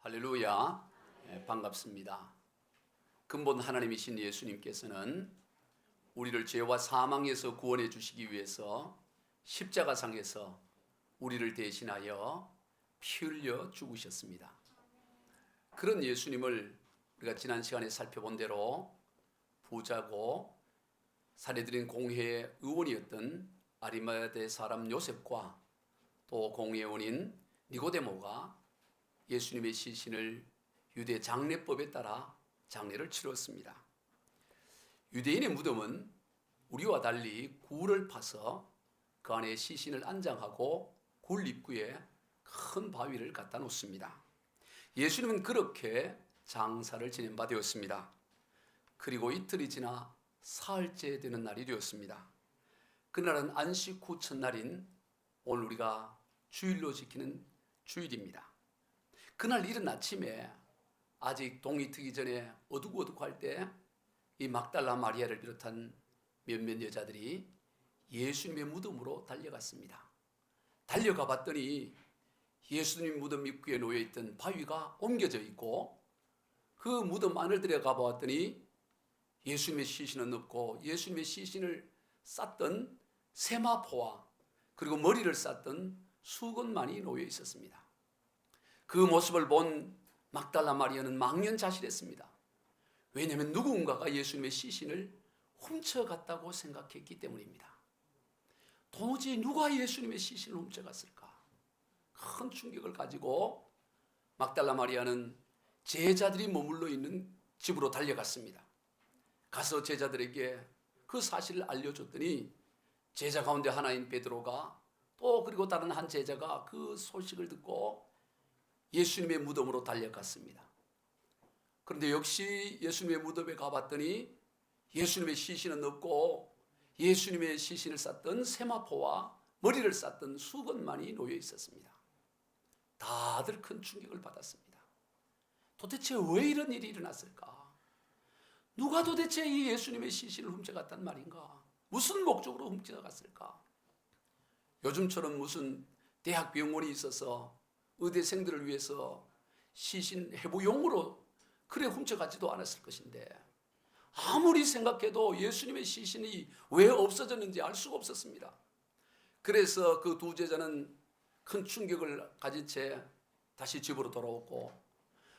할렐루야. 반갑습니다. 근본 하나님이신 예수님께서는 우리를 죄와 사망에서 구원해 주시기 위해서 십자가상에서 우리를 대신하여 피 흘려 죽으셨습니다. 그런 예수님을 우리가 지난 시간에 살펴본 대로 부자고 사내들인 공회의 의원이었던 아리마대 사람 요셉과 또 공회원인 니고데모가 예수님의 시신을 유대 장례법에 따라 장례를 치렀습니다. 유대인의 무덤은 우리와 달리 굴을 파서 그 안에 시신을 안장하고 굴 입구에 큰 바위를 갖다 놓습니다. 예수님은 그렇게 장사를 지낸 바 되었습니다. 그리고 이틀이 지나 사흘째 되는 날이 되었습니다. 그날은 안식 후 첫날인 오늘 우리가 주일로 지키는 주일입니다. 그날 이른 아침에 아직 동이 트기 전에 어둑어둑할 때 이 막달라 마리아를 비롯한 몇몇 여자들이 예수님의 무덤으로 달려갔습니다. 달려가 봤더니 예수님 무덤 입구에 놓여있던 바위가 옮겨져 있고 그 무덤 안을 들어가 보았더니 예수님의 시신은 없고 예수님의 시신을 쌌던 세마포와 그리고 머리를 쌌던 수건만이 놓여 있었습니다. 그 모습을 본 막달라 마리아는 망연자실했습니다. 왜냐하면 누군가가 예수님의 시신을 훔쳐갔다고 생각했기 때문입니다. 도무지 누가 예수님의 시신을 훔쳐갔을까? 큰 충격을 가지고 막달라 마리아는 제자들이 머물러 있는 집으로 달려갔습니다. 가서 제자들에게 그 사실을 알려줬더니 제자 가운데 하나인 베드로가 또 그리고 다른 한 제자가 그 소식을 듣고 예수님의 무덤으로 달려갔습니다. 그런데 역시 예수님의 무덤에 가봤더니 예수님의 시신은 없고 예수님의 시신을 쌌던 세마포와 머리를 쌌던 수건만이 놓여 있었습니다. 다들 큰 충격을 받았습니다. 도대체 왜 이런 일이 일어났을까? 누가 도대체 이 예수님의 시신을 훔쳐갔단 말인가? 무슨 목적으로 훔쳐갔을까? 요즘처럼 무슨 대학 병원이 있어서 의대생들을 위해서 시신 해부용으로 그래 훔쳐가지도 않았을 것인데 아무리 생각해도 예수님의 시신이 왜 없어졌는지 알 수가 없었습니다. 그래서 그 두 제자는 큰 충격을 가진 채 다시 집으로 돌아왔고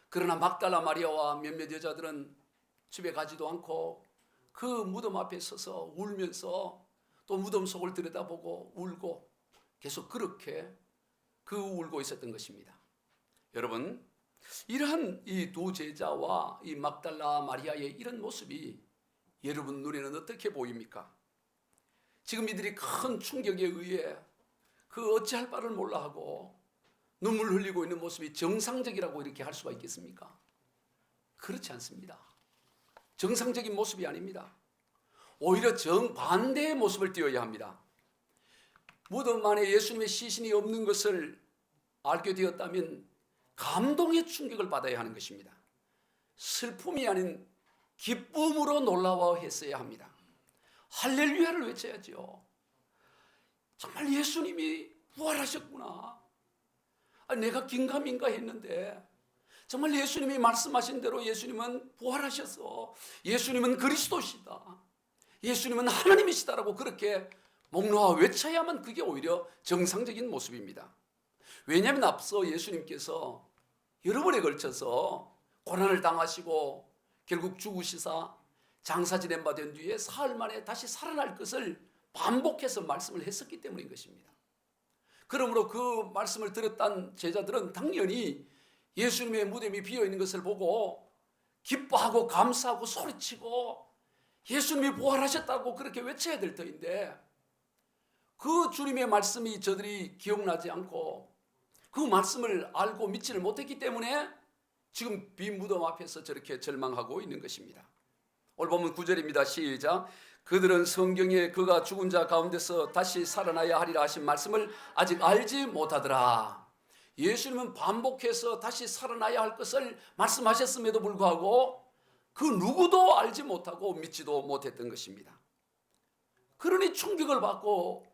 그러나 막달라 마리아와 몇몇 여자들은 집에 가지도 않고 그 무덤 앞에 서서 울면서 또 무덤 속을 들여다보고 울고 계속 그렇게 울고 있었던 것입니다. 여러분, 이러한 이 두 제자와 이 막달라 마리아의 이런 모습이 여러분 눈에는 어떻게 보입니까? 지금 이들이 큰 충격에 의해 그 어찌할 바를 몰라 하고 눈물 흘리고 있는 모습이 정상적이라고 이렇게 할 수가 있겠습니까? 그렇지 않습니다. 정상적인 모습이 아닙니다. 오히려 정반대의 모습을 띄어야 합니다. 무덤 안에 예수님의 시신이 없는 것을 알게 되었다면 감동의 충격을 받아야 하는 것입니다. 슬픔이 아닌 기쁨으로 놀라워했어야 합니다. 할렐루야를 외쳐야죠. 정말 예수님이 부활하셨구나. 내가 긴가민가 했는데 정말 예수님이 말씀하신 대로 예수님은 부활하셔서 예수님은 그리스도시다. 예수님은 하나님이시다라고 그렇게 목 놓아 외쳐야만 그게 오히려 정상적인 모습입니다. 왜냐하면 앞서 예수님께서 여러 번에 걸쳐서 고난을 당하시고 결국 죽으시사 장사 지낸 바 된 뒤에 사흘 만에 다시 살아날 것을 반복해서 말씀을 했었기 때문인 것입니다. 그러므로 그 말씀을 들었던 제자들은 당연히 예수님의 무덤이 비어있는 것을 보고 기뻐하고 감사하고 소리치고 예수님이 부활하셨다고 그렇게 외쳐야 될 터인데 그 주님의 말씀이 저들이 기억나지 않고 그 말씀을 알고 믿지를 못했기 때문에 지금 빈 무덤 앞에서 저렇게 절망하고 있는 것입니다. 오늘 보면 9절입니다. 시작. 그들은 성경에 그가 죽은 자 가운데서 다시 살아나야 하리라 하신 말씀을 아직 알지 못하더라. 예수님은 반복해서 다시 살아나야 할 것을 말씀하셨음에도 불구하고 그 누구도 알지 못하고 믿지도 못했던 것입니다. 그러니 충격을 받고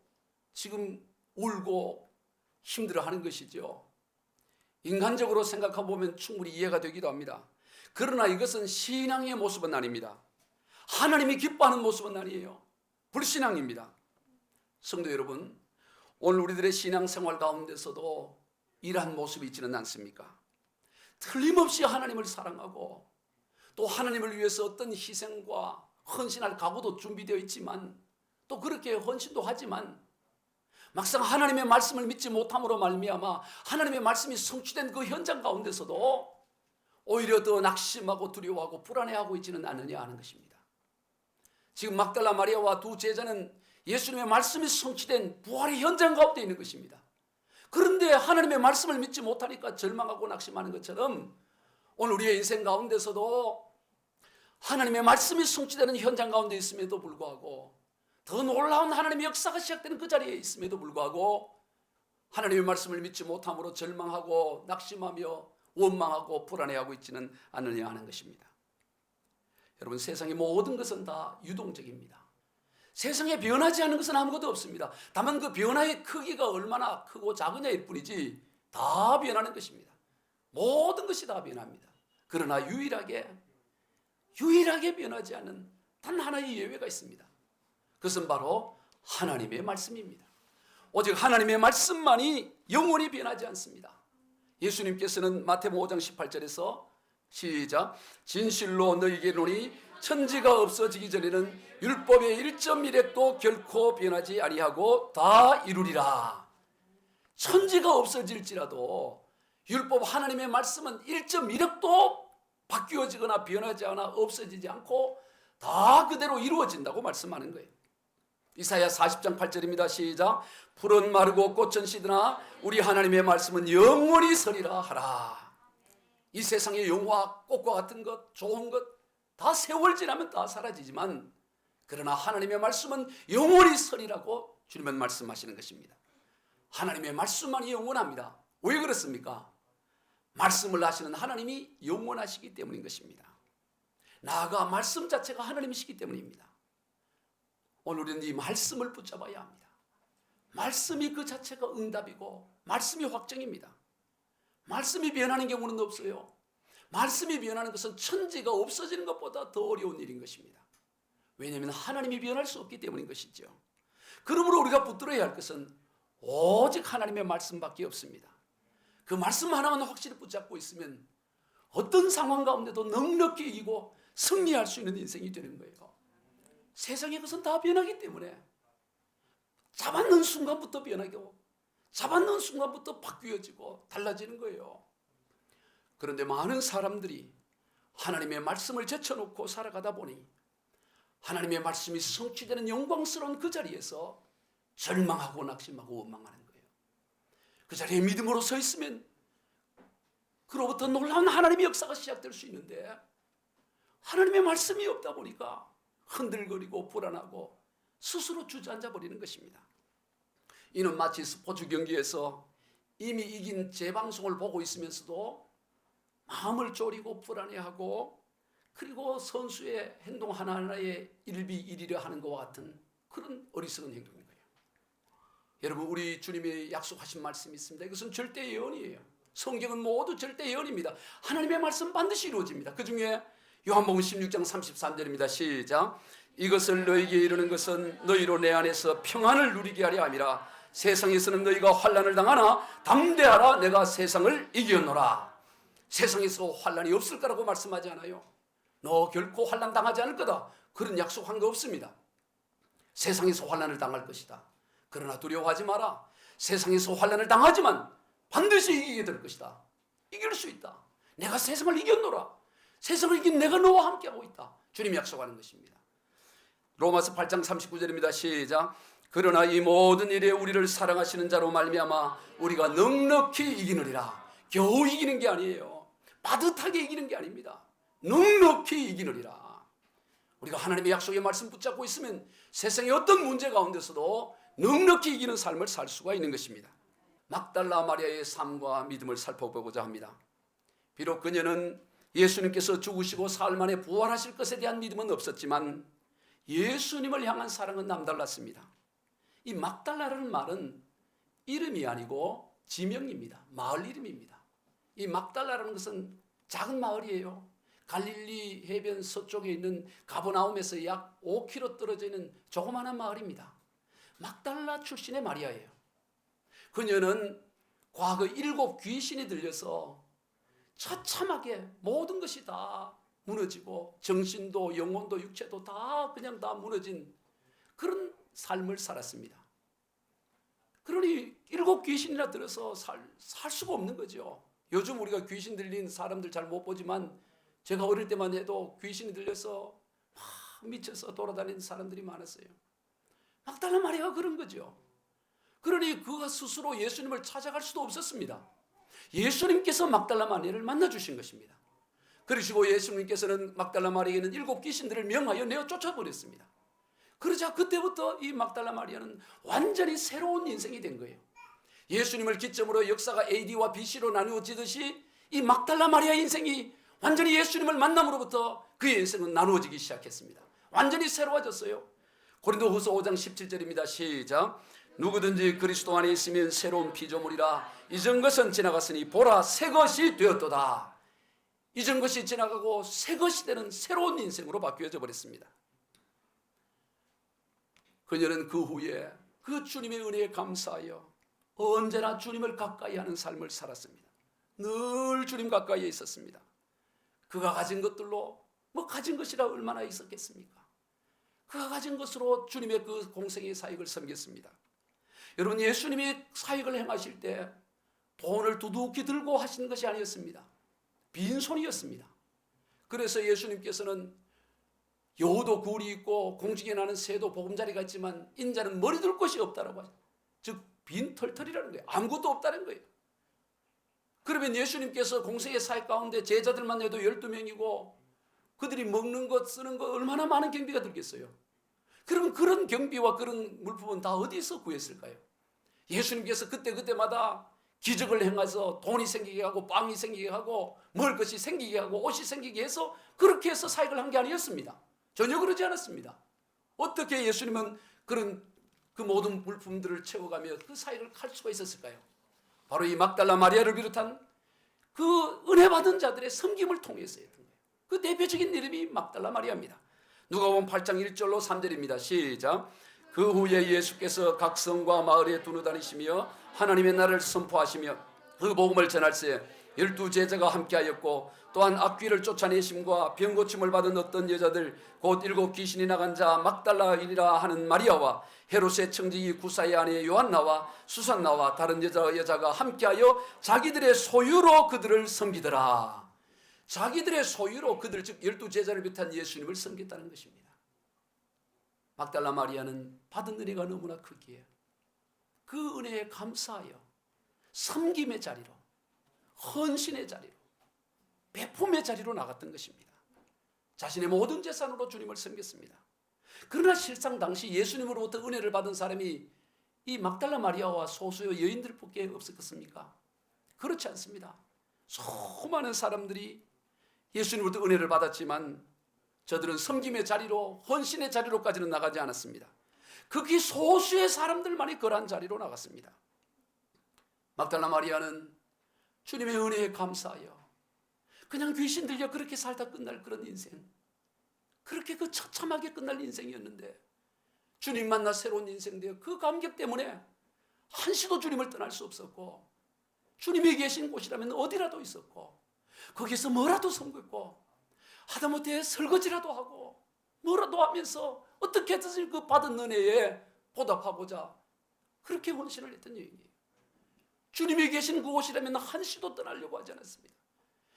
지금 울고 힘들어하는 것이죠. 인간적으로 생각해 보면 충분히 이해가 되기도 합니다. 그러나 이것은 신앙의 모습은 아닙니다. 하나님이 기뻐하는 모습은 아니에요. 불신앙입니다. 성도 여러분, 오늘 우리들의 신앙생활 가운데서도 이러한 모습이 있지는 않습니까? 틀림없이 하나님을 사랑하고 또 하나님을 위해서 어떤 희생과 헌신할 각오도 준비되어 있지만 또 그렇게 헌신도 하지만 막상 하나님의 말씀을 믿지 못함으로 말미암아 하나님의 말씀이 성취된 그 현장 가운데서도 오히려 더 낙심하고 두려워하고 불안해하고 있지는 않느냐 하는 것입니다. 지금 막달라 마리아와 두 제자는 예수님의 말씀이 성취된 부활의 현장 가운데 있는 것입니다. 그런데 하나님의 말씀을 믿지 못하니까 절망하고 낙심하는 것처럼 오늘 우리의 인생 가운데서도 하나님의 말씀이 성취되는 현장 가운데 있음에도 불구하고 더 놀라운 하나님의 역사가 시작되는 그 자리에 있음에도 불구하고 하나님의 말씀을 믿지 못함으로 절망하고 낙심하며 원망하고 불안해하고 있지는 않느냐 하는 것입니다. 여러분, 세상의 모든 것은 다 유동적입니다. 세상에 변하지 않는 것은 아무것도 없습니다. 다만 그 변화의 크기가 얼마나 크고 작으냐일 뿐이지 다 변하는 것입니다. 모든 것이 다 변합니다. 그러나 유일하게 변하지 않는 단 하나의 예외가 있습니다. 그것은 바로 하나님의 말씀입니다. 오직 하나님의 말씀만이 영원히 변하지 않습니다. 예수님께서는 마태복음 5장 18절에서 시작, 진실로 너희에게 이르노니 천지가 없어지기 전에는 율법의 1.1획도 결코 변하지 아니하고 다 이루리라. 천지가 없어질지라도 율법 하나님의 말씀은 1.1획도 바뀌어지거나 변하지 않아 없어지지 않고 다 그대로 이루어진다고 말씀하는 거예요. 이사야 40장 8절입니다. 시작, 풀은 마르고 꽃은 시드나 우리 하나님의 말씀은 영원히 서리라 하라. 이 세상의 영화, 꽃과 같은 것, 좋은 것 다 세월 지나면 다 사라지지만 그러나 하나님의 말씀은 영원히 서리라고 주님은 말씀하시는 것입니다. 하나님의 말씀만이 영원합니다. 왜 그렇습니까? 말씀을 하시는 하나님이 영원하시기 때문인 것입니다. 나아가 말씀 자체가 하나님이시기 때문입니다. 오늘 우리는 이 말씀을 붙잡아야 합니다. 말씀이 그 자체가 응답이고 말씀이 확정입니다. 말씀이 변하는 경우는 없어요. 말씀이 변하는 것은 천지가 없어지는 것보다 더 어려운 일인 것입니다. 왜냐하면 하나님이 변할 수 없기 때문인 것이죠. 그러므로 우리가 붙들어야 할 것은 오직 하나님의 말씀밖에 없습니다. 그 말씀 하나만 확실히 붙잡고 있으면 어떤 상황 가운데도 넉넉히 이기고 승리할 수 있는 인생이 되는 거예요. 세상의 것은 다 변하기 때문에 잡았는 순간부터 변하고 잡았는 순간부터 바뀌어지고 달라지는 거예요. 그런데 많은 사람들이 하나님의 말씀을 제쳐놓고 살아가다 보니 하나님의 말씀이 성취되는 영광스러운 그 자리에서 절망하고 낙심하고 원망하는 거예요. 그 자리에 믿음으로 서 있으면 그로부터 놀라운 하나님의 역사가 시작될 수 있는데 하나님의 말씀이 없다 보니까 흔들거리고 불안하고 스스로 주저앉아 버리는 것입니다. 이는 마치 스포츠 경기에서 이미 이긴 재방송을 보고 있으면서도 마음을 졸이고 불안해하고 그리고 선수의 행동 하나하나에 일비일이려 하는 것과 같은 그런 어리석은 행동인 거예요. 여러분, 우리 주님이 약속하신 말씀이 있습니다. 이것은 절대 예언이에요. 성경은 모두 절대 예언입니다. 하나님의 말씀 반드시 이루어집니다. 그 중에 요한복음 16장 33절입니다. 시작, 이것을 너희에게 이르는 것은 너희로 내 안에서 평안을 누리게 하려 함이라. 세상에서는 너희가 환난을 당하나 담대하라, 내가 세상을 이겼노라. 세상에서 환난이 없을 거라고 말씀하지 않아요. 너 결코 환난 당하지 않을 거다, 그런 약속한 거 없습니다. 세상에서 환난을 당할 것이다. 그러나 두려워하지 마라. 세상에서 환난을 당하지만 반드시 이기게 될 것이다. 이길 수 있다. 내가 세상을 이겼노라. 세상을 이긴 내가 너와 함께하고 있다. 주님이 약속하는 것입니다. 로마서 8장 39절입니다. 시작, 그러나 이 모든 일에 우리를 사랑하시는 자로 말미암아 우리가 넉넉히 이기느리라. 겨우 이기는 게 아니에요. 빠듯하게 이기는 게 아닙니다. 넉넉히 이기느리라. 우리가 하나님의 약속의 말씀 붙잡고 있으면 세상의 어떤 문제 가운데서도 넉넉히 이기는 삶을 살 수가 있는 것입니다. 막달라 마리아의 삶과 믿음을 살펴보고자 합니다. 비록 그녀는 예수님께서 죽으시고 사흘 만에 부활하실 것에 대한 믿음은 없었지만 예수님을 향한 사랑은 남달랐습니다. 이 막달라라는 말은 이름이 아니고 지명입니다. 마을 이름입니다. 이 막달라라는 것은 작은 마을이에요. 갈릴리 해변 서쪽에 있는 가버나움에서 약 5km 떨어져 있는 조그마한 마을입니다. 막달라 출신의 마리아예요. 그녀는 과거 7 귀신이 들려서 처참하게 모든 것이 다 무너지고 정신도 영혼도 육체도 다 그냥 다 무너진 그런 삶을 살았습니다. 그러니 7 귀신이나 들어서 살 수가 없는 거죠. 요즘 우리가 귀신 들린 사람들 잘 못 보지만 제가 어릴 때만 해도 귀신이 들려서 막 미쳐서 돌아다니는 사람들이 많았어요. 막달라 마리아가 그런 거죠. 그러니 그가 스스로 예수님을 찾아갈 수도 없었습니다. 예수님께서 막달라 마리아를 만나주신 것입니다. 그러시고 예수님께서는 막달라 마리아에는 7 귀신들을 명하여 내어 쫓아버렸습니다. 그러자 그때부터 이 막달라 마리아는 완전히 새로운 인생이 된 거예요. 예수님을 기점으로 역사가 AD와 BC로 나누어지듯이 이 막달라 마리아의 인생이 완전히 예수님을 만남으로부터 그의 인생은 나누어지기 시작했습니다. 완전히 새로워졌어요. 고린도후서 5장 17절입니다. 시작. 누구든지 그리스도 안에 있으면 새로운 피조물이라. 이전 것은 지나갔으니 보라 새 것이 되었도다. 이전 것이 지나가고 새 것이 되는 새로운 인생으로 바뀌어져 버렸습니다. 그녀는 그 후에 그 주님의 은혜에 감사하여 언제나 주님을 가까이 하는 삶을 살았습니다. 늘 주님 가까이에 있었습니다. 그가 가진 것들로 가진 것이라 얼마나 있었겠습니까? 그가 가진 것으로 주님의 그 공생의 사역을 섬겼습니다. 여러분, 예수님이 사역을 행하실 때 돈을 두둑히 들고 하신 것이 아니었습니다. 빈손이었습니다. 그래서 예수님께서는 여우도 굴이 있고 공중에 나는 새도 보금자리가 있지만 인자는 머리 둘 곳이 없다라고 하죠. 즉 빈털털이라는 거예요. 아무것도 없다는 거예요. 그러면 예수님께서 공생의 사역 가운데 제자들만 해도 12명이고 그들이 먹는 것 쓰는 것 얼마나 많은 경비가 들겠어요. 그러면 그런 경비와 그런 물품은 다 어디서 구했을까요? 예수님께서 그때마다 기적을 행해서 돈이 생기게 하고 빵이 생기게 하고 먹을 것이 생기게 하고 옷이 생기게 해서 그렇게 해서 사역을 한 게 아니었습니다. 전혀 그러지 않았습니다. 어떻게 예수님은 그런 그 모든 물품들을 채워가며 그 사역을 할 수가 있었을까요? 바로 이 막달라 마리아를 비롯한 그 은혜 받은 자들의 섬김을 통해서였던 거예요. 그 대표적인 이름이 막달라 마리아입니다. 누가복음 8장 1절로 3절입니다. 시작. 그 후에 예수께서 각 성과 마을에 두루 다니시며 하나님의 나라를 선포하시며 그 복음을 전할새 12 제자가 함께하였고 또한 악귀를 쫓아내심과 병 고침을 받은 어떤 여자들 곧 7 귀신이 나간 자 막달라인이라 하는 마리아와 헤롯의 청지기 구사의 아내 요한나와 수산나와 다른 여자가 함께하여 자기들의 소유로 그들을 섬기더라. 자기들의 소유로 그들 즉 12 제자를 비롯한 예수님을 섬겼다는 것입니다. 막달라 마리아는 받은 은혜가 너무나 크기에 그 은혜에 감사하여 섬김의 자리로 헌신의 자리로 배품의 자리로 나갔던 것입니다. 자신의 모든 재산으로 주님을 섬겼습니다. 그러나 실상 당시 예수님으로부터 은혜를 받은 사람이 이 막달라 마리아와 소수의 여인들밖에 없었겠습니까? 그렇지 않습니다. 수많은 사람들이 예수님으로부터 은혜를 받았지만 저들은 섬김의 자리로 헌신의 자리로까지는 나가지 않았습니다. 극히 소수의 사람들만이 그러한 자리로 나갔습니다. 막달라 마리아는 주님의 은혜에 감사하여 그냥 귀신 들려 그렇게 살다 끝날 그런 인생, 그렇게 그 처참하게 끝날 인생이었는데 주님 만나 새로운 인생 되어 그 감격 때문에 한시도 주님을 떠날 수 없었고 주님이 계신 곳이라면 어디라도 있었고 거기서 뭐라도 섬겼고 하다못해 설거지라도 하고 뭐라도 하면서 어떻게든 그 받은 은혜에 보답하고자 그렇게 헌신을 했던 여인이에요. 주님이 계신 그곳이라면 한시도 떠나려고 하지 않았습니다.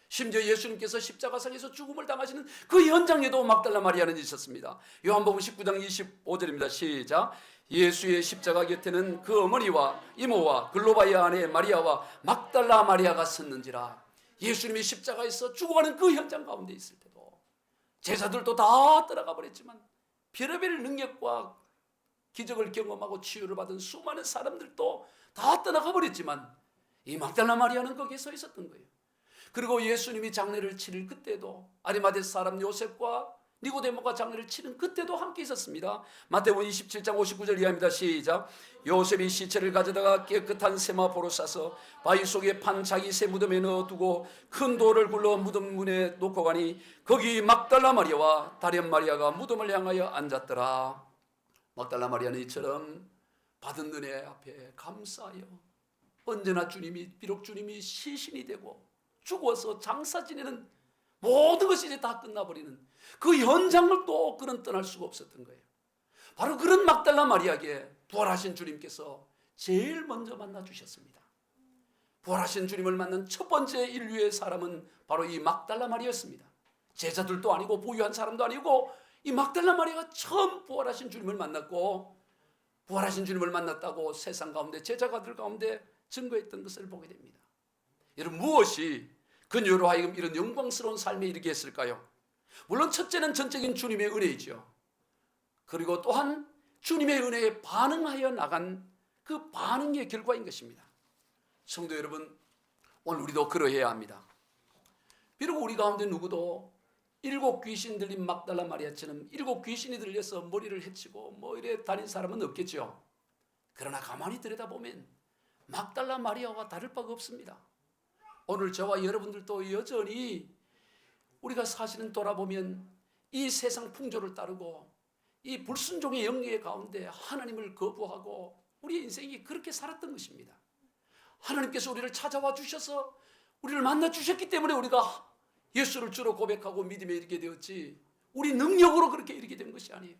심지어 예수님께서 십자가상에서 죽음을 당하시는 그 현장에도 막달라 마리아는 있었습니다. 요한복음 19장 25절입니다. 시작. 예수의 십자가 곁에는 그 어머니와 이모와 글로바의 아내 마리아와 막달라 마리아가 섰는지라. 예수님이 십자가에서 죽어가는 그 현장 가운데 있을 때도 제자들도 다 떠나가 버렸지만 별의별 능력과 기적을 경험하고 치유를 받은 수많은 사람들도 다 떠나가 버렸지만 이 막달라 마리아는 거기에 서 있었던 거예요. 그리고 예수님이 장례를 치를 그때도 아리마대 사람 요셉과 니고데모가 장례를 치는 그때도 함께 있었습니다. 마태복음 27장 59절 이하입니다. 시작. 요셉이 시체를 가져다가 깨끗한 세마포로 싸서 바위 속에 판 자기 새 무덤에 넣어두고 큰 돌을 굴러 무덤 문에 놓고 가니 거기 막달라 마리아와 다른 마리아가 무덤을 향하여 앉았더라. 막달라 마리아는 이처럼 받은 은혜 앞에 감사하여 언제나 비록 주님이 시신이 되고 죽어서 장사 지내는 모든 것이 이제 다 끝나버리는 그 현장을 또 그는 떠날 수가 없었던 거예요. 바로 그런 막달라 마리아에게 부활하신 주님께서 제일 먼저 만나 주셨습니다. 부활하신 주님을 만난 첫 번째 인류의 사람은 바로 이 막달라 마리아였습니다. 제자들도 아니고 부유한 사람도 아니고 이 막달라 마리아가 처음 부활하신 주님을 만났고 부활하신 주님을 만났다고 세상 가운데 제자가들 가운데 증거했던 것을 보게 됩니다. 여러분, 무엇이 그녀로 하여금 이런 영광스러운 삶에 이르게 했을까요? 물론 첫째는 전적인 주님의 은혜이죠. 그리고 또한 주님의 은혜에 반응하여 나간 그 반응의 결과인 것입니다. 성도 여러분, 오늘 우리도 그러해야 합니다. 비록 우리 가운데 누구도 7 귀신 들린 막달라 마리아처럼 7 귀신이 들려서 머리를 해치고 뭐 이래 다닌 사람은 없겠죠. 그러나 가만히 들여다보면 막달라 마리아와 다를 바가 없습니다. 오늘 저와 여러분들도 여전히 우리가 사실은 돌아보면 이 세상 풍조를 따르고 이 불순종의 영계 가운데 하나님을 거부하고 우리의 인생이 그렇게 살았던 것입니다. 하나님께서 우리를 찾아와 주셔서 우리를 만나 주셨기 때문에 우리가 예수를 주로 고백하고 믿음에 이르게 되었지 우리 능력으로 그렇게 이르게 된 것이 아니에요.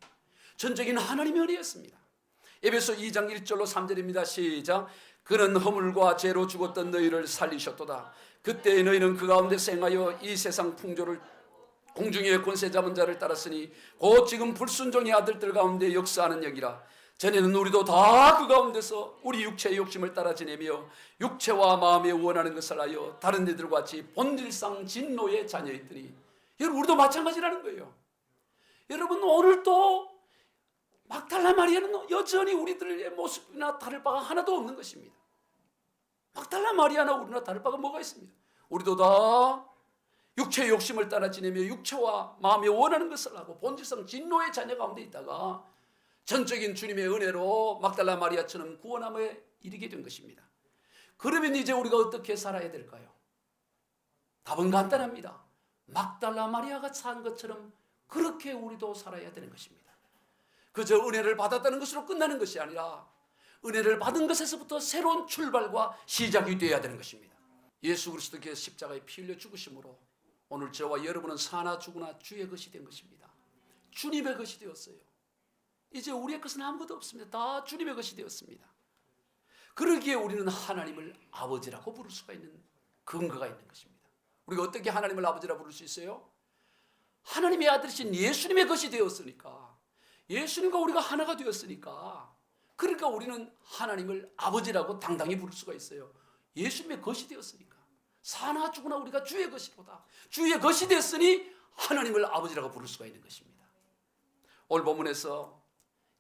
전적인 하나님의 은혜였습니다. 에베소 2장 1절로 3절입니다. 시작. 그는 허물과 죄로 죽었던 너희를 살리셨도다. 그때 너희는 그 가운데서 행하여 이 세상 풍조를 공중의 권세 잡은 자를 따랐으니 곧 지금 불순종의 아들들 가운데 역사하는 영이라. 전에는 우리도 다 그 가운데서 우리 육체의 욕심을 따라 지내며 육체와 마음에 원하는 것을 하여 다른 이들과 같이 본질상 진노의 자녀였더니, 여러분 우리도 마찬가지라는 거예요. 여러분 오늘도 막달라 마리아는 여전히 우리들의 모습이나 다를 바가 하나도 없는 것입니다. 막달라 마리아나 우리나 다를 바가 뭐가 있습니다. 우리도 다 육체의 욕심을 따라 지내며 육체와 마음에 원하는 것을 하고 본질상 진노의 자녀 가운데 있다가 전적인 주님의 은혜로 막달라 마리아처럼 구원함에 이르게 된 것입니다. 그러면 이제 우리가 어떻게 살아야 될까요? 답은 간단합니다. 막달라 마리아가 산 것처럼 그렇게 우리도 살아야 되는 것입니다. 그저 은혜를 받았다는 것으로 끝나는 것이 아니라 은혜를 받은 것에서부터 새로운 출발과 시작이 되어야 되는 것입니다. 예수 그리스도께서 십자가에 피 흘려 죽으심으로 오늘 저와 여러분은 사나 죽으나 주의 것이 된 것입니다. 주님의 것이 되었어요. 이제 우리의 것은 아무것도 없습니다. 다 주님의 것이 되었습니다. 그러기에 우리는 하나님을 아버지라고 부를 수가 있는 근거가 있는 것입니다. 우리가 어떻게 하나님을 아버지라고 부를 수 있어요? 하나님의 아들이신 예수님의 것이 되었으니까, 예수님과 우리가 하나가 되었으니까, 그러니까 우리는 하나님을 아버지라고 당당히 부를 수가 있어요. 예수님의 것이 되었으니까. 사나 죽으나 우리가 주의 것이로다. 주의 것이 됐으니 하나님을 아버지라고 부를 수가 있는 것입니다. 오늘 본문에서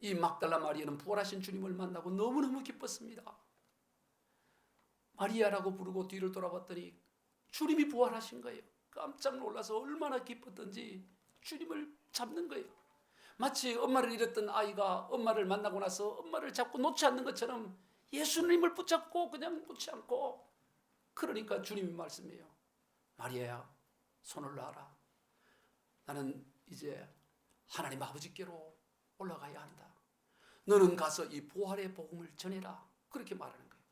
이 막달라 마리아는 부활하신 주님을 만나고 너무너무 기뻤습니다. 마리아라고 부르고 뒤를 돌아봤더니 주님이 부활하신 거예요. 깜짝 놀라서 얼마나 기뻤던지 주님을 잡는 거예요. 마치 엄마를 잃었던 아이가 엄마를 만나고 나서 엄마를 잡고 놓지 않는 것처럼 예수님을 붙잡고 그냥 놓지 않고, 그러니까 주님이 말씀해요. 마리아야, 손을 놔라. 나는 이제 하나님 아버지께로 올라가야 한다. 너는 가서 이 부활의 복음을 전해라. 그렇게 말하는 거예요.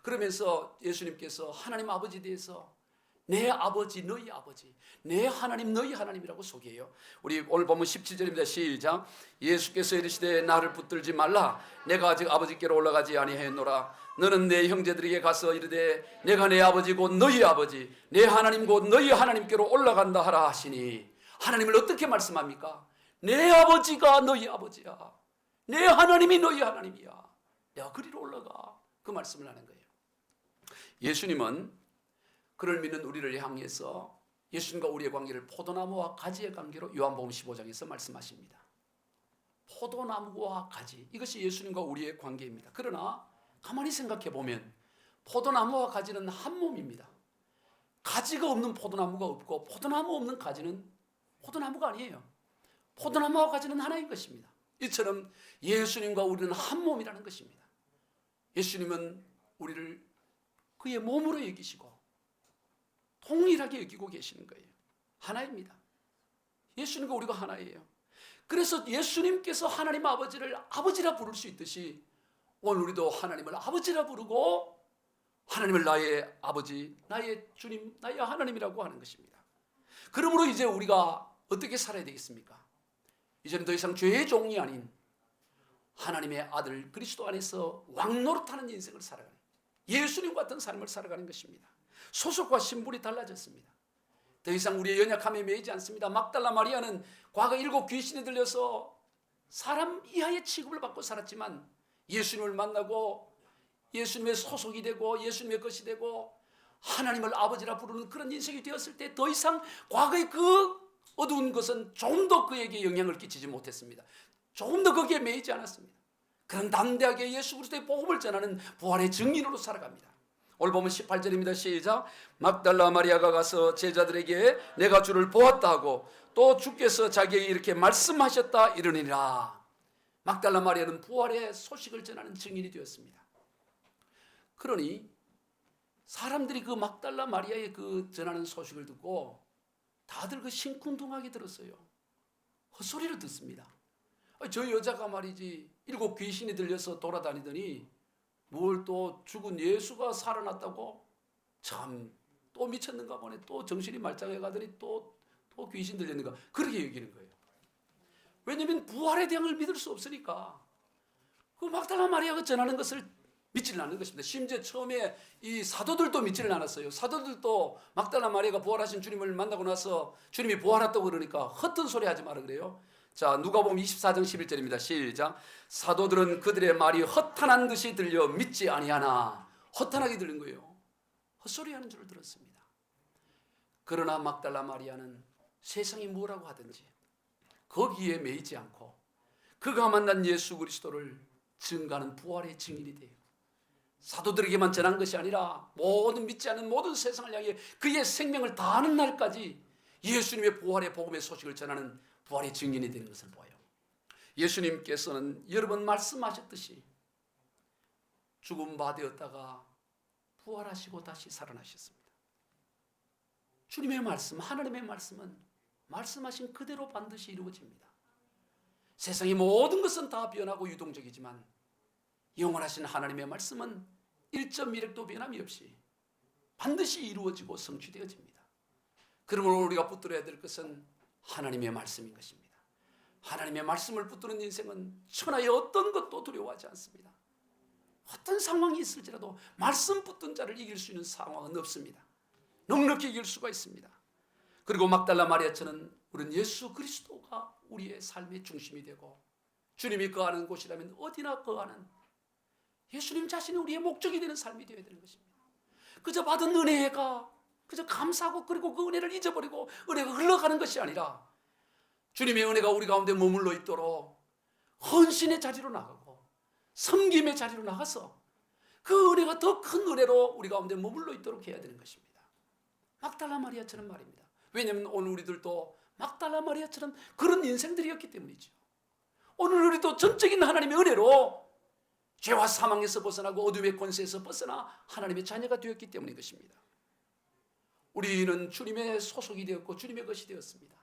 그러면서 예수님께서 하나님 아버지에 대해서 내 아버지 너희 아버지, 내 하나님 너희 하나님이라고 소개해요. 우리 오늘 보면 17절입니다. 시작. 예수께서 이르시되 나를 붙들지 말라. 내가 아직 아버지께로 올라가지 아니하였노라. 너는 내 형제들에게 가서 이르되 내가 내 아버지 곧 너희 아버지, 내 하나님 곧 너희 하나님께로 올라간다 하라 하시니, 하나님을 어떻게 말씀합니까? 내 아버지가 너희 아버지야. 내 하나님이 너희 하나님이야. 내가 그리로 올라가. 그 말씀을 하는 거예요. 예수님은 그를 믿는 우리를 향해서 예수님과 우리의 관계를 포도나무와 가지의 관계로 요한복음 15장에서 말씀하십니다. 포도나무와 가지, 이것이 예수님과 우리의 관계입니다. 그러나 가만히 생각해 보면 포도나무와 가지는 한 몸입니다. 가지가 없는 포도나무가 없고 포도나무 없는 가지는 포도나무가 아니에요. 포도나무와 가지는 하나인 것입니다. 이처럼 예수님과 우리는 한 몸이라는 것입니다. 예수님은 우리를 그의 몸으로 여기시고 동일하게 여기고 계시는 거예요. 하나입니다. 예수님과 우리가 하나예요. 그래서 예수님께서 하나님 아버지를 아버지라 부를 수 있듯이 오늘 우리도 하나님을 아버지라 부르고 하나님을 나의 아버지, 나의 주님, 나의 하나님이라고 하는 것입니다. 그러므로 이제 우리가 어떻게 살아야 되겠습니까? 이제는 더 이상 죄의 종이 아닌 하나님의 아들 그리스도 안에서 왕노릇하는 인생을 살아가는, 예수님 같은 삶을 살아가는 것입니다. 소속과 신분이 달라졌습니다. 더 이상 우리의 연약함에 매이지 않습니다. 막달라 마리아는 과거 7 귀신이 들려서 사람 이하의 취급을 받고 살았지만 예수님을 만나고 예수님의 소속이 되고 예수님의 것이 되고 하나님을 아버지라 부르는 그런 인생이 되었을 때 더 이상 과거의 그 어두운 것은 조금 더 그에게 영향을 끼치지 못했습니다. 조금 더 거기에 매이지 않았습니다. 그런 담대하게 예수 그리스도의 복음을 전하는 부활의 증인으로 살아갑니다. 오늘 보면 18절입니다. 시작. 막달라 마리아가 가서 제자들에게 내가 주를 보았다 하고 또 주께서 자기에게 이렇게 말씀하셨다 이르니라. 막달라 마리아는 부활의 소식을 전하는 증인이 되었습니다. 그러니 사람들이 그 막달라 마리아의 그 전하는 소식을 듣고 다들 그 심쿵둥하게 들었어요. 헛소리를 듣습니다. 저 여자가 말이지 7 귀신이 들려서 돌아다니더니 뭘 또 죽은 예수가 살아났다고? 참 또 미쳤는가 보네. 또 정신이 말짱해 가더니 또 귀신 들렸는가. 그렇게 여기는 거예요. 왜냐하면 부활의 대응을 믿을 수 없으니까. 그 막달라 마리아가 전하는 것을 믿지는 않는 것입니다. 심지어 처음에 이 사도들도 믿지를 않았어요. 사도들도 막달라 마리아가 부활하신 주님을 만나고 나서 주님이 부활했다고 그러니까 헛된 소리 하지 마라 그래요. 자, 누가복음 24장 11절입니다. 시작. 사도들은 그들의 말이 허탄한 듯이 들려 믿지 아니하나. 허탄하게 들린 거예요. 헛소리 하는 줄을 들었습니다. 그러나 막달라 마리아는 세상이 뭐라고 하든지 거기에 매이지 않고 그가 만난 예수 그리스도를 증거하는 부활의 증인이 돼요. 사도들에게만 전한 것이 아니라 모든 믿지 않는 모든 세상을 향해 그의 생명을 다하는 날까지 예수님의 부활의 복음의 소식을 전하는 부활의 증인이 되는 것을 보여요. 예수님께서는 여러 번 말씀하셨듯이 죽음 바 되었다가 부활하시고 다시 살아나셨습니다. 주님의 말씀, 하나님의 말씀은 말씀하신 그대로 반드시 이루어집니다. 세상의 모든 것은 다 변하고 유동적이지만 영원하신 하나님의 말씀은 1.1획도 변함이 없이 반드시 이루어지고 성취되어집니다. 그러므로 우리가 붙들어야 될 것은 하나님의 말씀인 것입니다. 하나님의 말씀을 붙드는 인생은 천하의 어떤 것도 두려워하지 않습니다. 어떤 상황이 있을지라도 말씀 붙든 자를 이길 수 있는 상황은 없습니다. 넉넉히 이길 수가 있습니다. 그리고 막달라 마리아처럼 우리는 예수 그리스도가 우리의 삶의 중심이 되고 주님이 거하는 곳이라면 어디나 거하는 예수님 자신이 우리의 목적이 되는 삶이 되어야 되는 것입니다. 그저 받은 은혜가 그저 감사하고 그리고 그 은혜를 잊어버리고 은혜가 흘러가는 것이 아니라 주님의 은혜가 우리 가운데 머물러 있도록 헌신의 자리로 나가고 섬김의 자리로 나가서 그 은혜가 더 큰 은혜로 우리 가운데 머물러 있도록 해야 되는 것입니다. 막달라 마리아처럼 말입니다. 왜냐하면 오늘 우리들도 막달라 마리아처럼 그런 인생들이었기 때문이죠. 오늘 우리도 전적인 하나님의 은혜로 죄와 사망에서 벗어나고 어둠의 권세에서 벗어나 하나님의 자녀가 되었기 때문인 것입니다. 우리는 주님의 소속이 되었고 주님의 것이 되었습니다.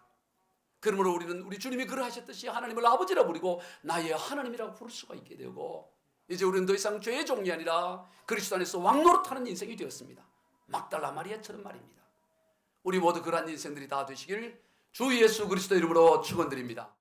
그러므로 우리는 우리 주님이 그러하셨듯이 하나님을 아버지라 부르고 나의 하나님이라고 부를 수가 있게 되고 이제 우리는 더 이상 죄의 종이 아니라 그리스도 안에서 왕노릇하는 인생이 되었습니다. 막달라 마리아처럼 말입니다. 우리 모두 그러한 인생들이 다 되시길 주 예수 그리스도 이름으로 축원드립니다.